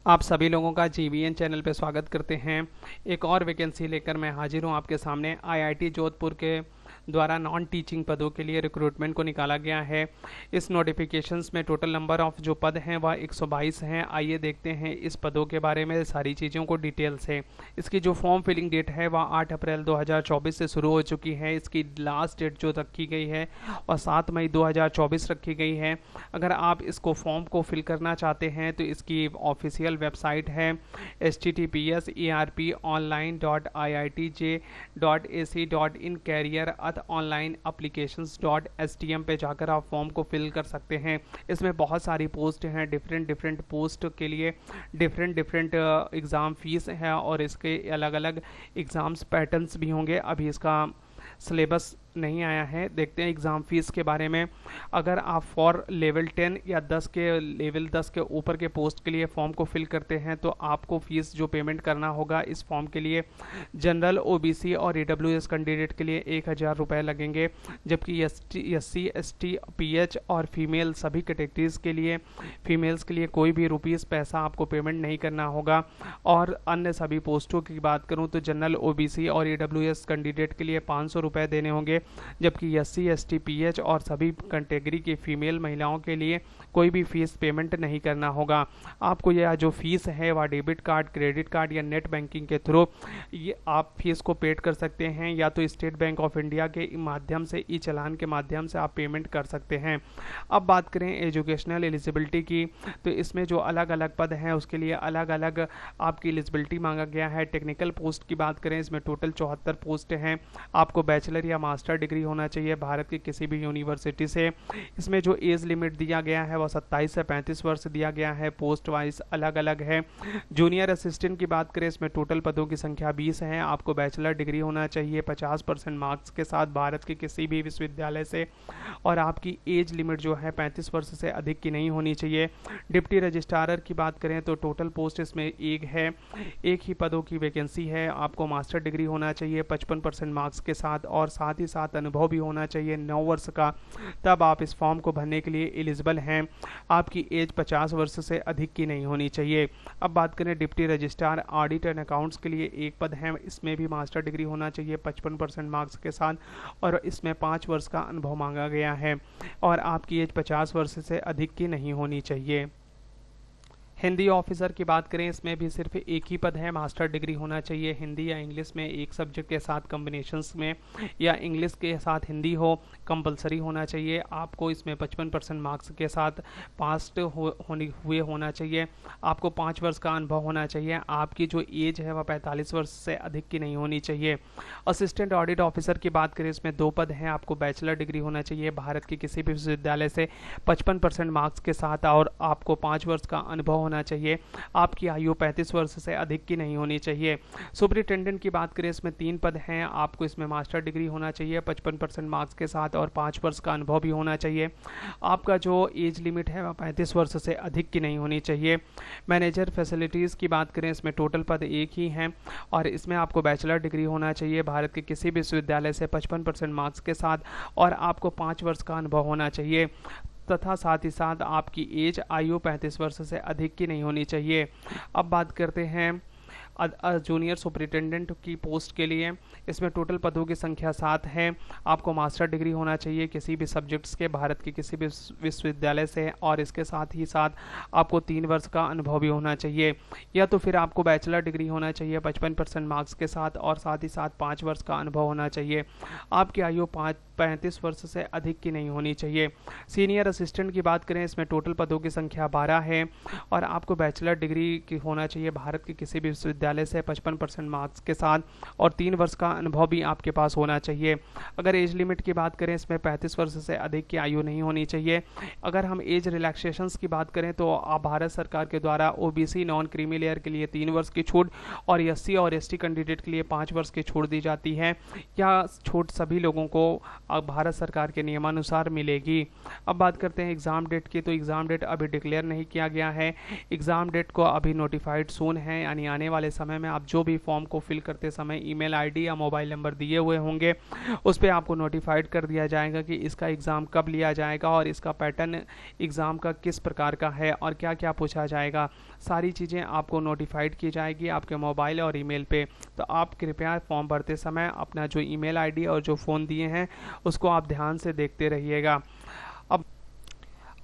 आप सभी लोगों का जीवीएन चैनल पे स्वागत करते हैं। एक और वैकेंसी लेकर मैं हाजिर हूँ आपके सामने। आईआईटी जोधपुर के द्वारा नॉन टीचिंग पदों के लिए रिक्रूटमेंट को निकाला गया है। इस नोटिफिकेशंस में टोटल नंबर ऑफ जो पद हैं वह 122 हैं। आइए देखते हैं इस पदों के बारे में सारी चीज़ों को डिटेल से। इसकी जो फॉर्म फिलिंग डेट है वह 8 अप्रैल 2024 से शुरू हो चुकी है। इसकी लास्ट डेट जो रखी गई है और 7 मई 2024 रखी गई है। अगर आप इसको फॉर्म को फिल करना चाहते हैं तो इसकी ऑफिशियल वेबसाइट है https://erp.online.iitj.ac.in कैरियर ऑनलाइन applications.stm पे जाकर आप फॉर्म को फिल कर सकते हैं। इसमें बहुत सारी पोस्ट हैं, डिफरेंट पोस्ट के लिए डिफरेंट एग्ज़ाम फीस है और इसके अलग अलग एग्ज़ाम्स पैटर्न्स भी होंगे। अभी इसका सिलेबस नहीं आया है। देखते हैं एग्ज़ाम फीस के बारे में। अगर आप फॉर लेवल 10 या 10 के लेवल 10 के ऊपर के पोस्ट के लिए फॉर्म को फिल करते हैं तो आपको फीस जो पेमेंट करना होगा इस फॉर्म के लिए जनरल, ओबीसी और ईडब्ल्यूएस कैंडिडेट के लिए 1000 रुपये लगेंगे। जबकि एससी, एसटी, पीएच और फीमेल सभी कैटेगरीज के लिए फीमेल्स के लिए कोई भी पैसा आपको पेमेंट नहीं करना होगा। और अन्य सभी पोस्टों की बात करूं तो जनरल, ओबीसी और ईडब्ल्यूएस कैंडिडेट के लिए 500 रुपये देने होंगे। जबकि एससी, एसटी, पीएच और सभी कैटेगरी की फीमेल महिलाओं के लिए कोई भी फीस पेमेंट नहीं करना होगा। आपको यह जो फीस है वह डेबिट कार्ड, क्रेडिट कार्ड या नेट बैंकिंग के थ्रू ये आप फीस को पेड कर सकते हैं, या तो स्टेट बैंक ऑफ इंडिया के माध्यम से ई चालान के माध्यम से आप पेमेंट कर सकते हैं। अब बात करें एजुकेशनल एलिजिबिलिटी की, तो इसमें जो अलग अलग पद हैं उसके लिए अलग अलग आपकी एलिजिबिलिटी मांगा गया है। टेक्निकल पोस्ट की बात करें, इसमें टोटल 74 पोस्ट हैं। आपको बैचलर या मास्टर डिग्री होना चाहिए भारत की किसी भी यूनिवर्सिटी से। इसमें जो एज लिमिट दिया गया है वह 27 से 35 वर्ष दिया गया है। पोस्ट वाइज अलग अलग है। जूनियर असिस्टेंट की बात करें, इसमें टोटल पदों की संख्या 20 है। आपको बैचलर डिग्री होना चाहिए 50% मार्क्स के साथ भारत के किसी भी विश्वविद्यालय से, और आपकी एज लिमिट जो है 35 वर्ष से अधिक की नहीं होनी चाहिए। डिप्टी रजिस्ट्रार की बात करें तो टोटल पोस्ट इसमें एक है, एक ही पदों की वैकेंसी है। आपको मास्टर डिग्री होना चाहिए 55% मार्क्स के साथ, और साथ ही साथ अनुभव भी होना चाहिए 9 वर्ष का, तब आप इस फॉर्म को भरने के लिए एलिजिबल हैं। आपकी एज 50 वर्ष से अधिक की नहीं होनी चाहिए। अब बात करें deputy registrar audit and accounts के लिए एक पद है। इसमें भी मास्टर डिग्री होना चाहिए 55% मार्क्स के साथ, और इसमें 5 वर्ष का अनुभव मांगा गया है, और आपकी एज 50 वर्ष से अधिक की नहीं होनी चाहिए। हिंदी ऑफिसर की बात करें, इसमें भी सिर्फ एक ही पद है। मास्टर डिग्री होना चाहिए हिंदी या इंग्लिश में एक सब्जेक्ट के साथ कॉम्बिनेशंस में, या इंग्लिश के साथ हिंदी हो, कंपलसरी होना चाहिए। आपको इसमें 55% मार्क्स के साथ पास हुए होना चाहिए। आपको 5 वर्ष का अनुभव होना चाहिए। आपकी जो एज है वह 45 वर्ष से अधिक की नहीं होनी चाहिए। असिस्टेंट ऑडिट ऑफिसर की बात करें, इसमें 2 पद हैं। आपको बैचलर डिग्री होना चाहिए भारत के किसी भी विश्वविद्यालय से 55% मार्क्स के साथ, और आपको 5 वर्ष का अनुभव होना चाहिए। आपकी आयु 35 वर्ष से अधिक की नहीं होनी चाहिए। सुपरिटेंडेंट की बात करें, इसमें 3 पद हैं। आपको इसमें मास्टर डिग्री होना चाहिए 55% मार्क्स के साथ, और 5 वर्ष का अनुभव भी होना चाहिए। आपका जो एज लिमिट है वह 35 वर्ष से अधिक की नहीं होनी चाहिए। मैनेजर फैसिलिटीज़ की बात करें, इसमें टोटल पद एक ही हैं, और इसमें आपको बैचलर डिग्री होना चाहिए भारत के किसी भी विश्वविद्यालय से 55% मार्क्स के साथ, और आपको 5 वर्ष का अनुभव होना चाहिए, तथा साथ ही साथ आपकी एज आयु 35 वर्ष से अधिक की नहीं होनी चाहिए। अब बात करते हैं जूनियर सुपरिटेंडेंट की पोस्ट के लिए। इसमें टोटल पदों की संख्या 7 है। आपको मास्टर डिग्री होना चाहिए किसी भी सब्जेक्ट्स के भारत के किसी भी विश्वविद्यालय से, और इसके साथ ही साथ आपको 3 वर्ष का अनुभव भी होना चाहिए, या तो फिर आपको बैचलर डिग्री होना चाहिए 55% मार्क्स के साथ, और साथ ही साथ 5 वर्ष का अनुभव होना चाहिए। आपकी आयु 35 वर्ष से अधिक की नहीं होनी चाहिए। सीनियर असिस्टेंट की बात करें, इसमें टोटल पदों की संख्या 12 है, और आपको बैचलर डिग्री की होना चाहिए भारत के किसी भी विश्वविद्यालय से 55% मार्क्स के साथ, और 3 वर्ष का अनुभव भी आपके पास होना चाहिए। अगर एज लिमिट की बात करें, इसमें 35 वर्ष से अधिक की आयु नहीं होनी चाहिए। अगर हम एज रिलैक्सेशंस की बात करें तो भारत सरकार के द्वारा ओबीसी नॉन क्रीमी लेयर के लिए 3 वर्ष की छूट, और एससी और एसटी कैंडिडेट के लिए 5 वर्ष की छूट दी जाती है। यह छूट सभी लोगों को भारत सरकार के नियमानुसार मिलेगी। अब बात करते हैं एग्ज़ाम डेट की, तो एग्ज़ाम डेट अभी डिक्लेयर नहीं किया गया है। एग्ज़ाम डेट को अभी नोटिफाइड सून है, यानी आने वाले समय में आप जो भी फॉर्म को फिल करते समय ईमेल आईडी या मोबाइल नंबर दिए हुए होंगे उस पर आपको नोटिफाइड कर दिया जाएगा कि इसका एग्ज़ाम कब लिया जाएगा और इसका पैटर्न एग्ज़ाम का किस प्रकार का है और क्या क्या पूछा जाएगा। सारी चीज़ें आपको नोटिफाइड की जाएगी आपके मोबाइल और ईमेल पे। तो आप कृपया फॉर्म भरते समय अपना जो ईमेल आईडी और जो फ़ोन दिए हैं उसको आप ध्यान से देखते रहिएगा। अब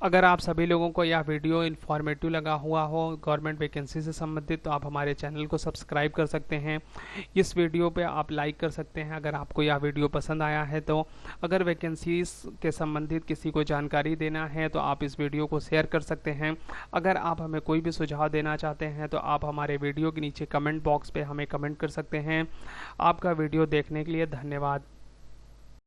अगर आप सभी लोगों को यह वीडियो इन्फॉर्मेटिव लगा हुआ हो गवर्नमेंट वैकेंसी से संबंधित, तो आप हमारे चैनल को सब्सक्राइब कर सकते हैं। इस वीडियो पे आप लाइक कर सकते हैं अगर आपको यह वीडियो पसंद आया है तो। अगर वैकेंसीज के संबंधित किसी को जानकारी देना है तो आप इस वीडियो को शेयर कर सकते हैं। अगर आप हमें कोई भी सुझाव देना चाहते हैं तो आप हमारे वीडियो के नीचे कमेंट बॉक्स पर हमें कमेंट कर सकते हैं। आपका वीडियो देखने के लिए धन्यवाद।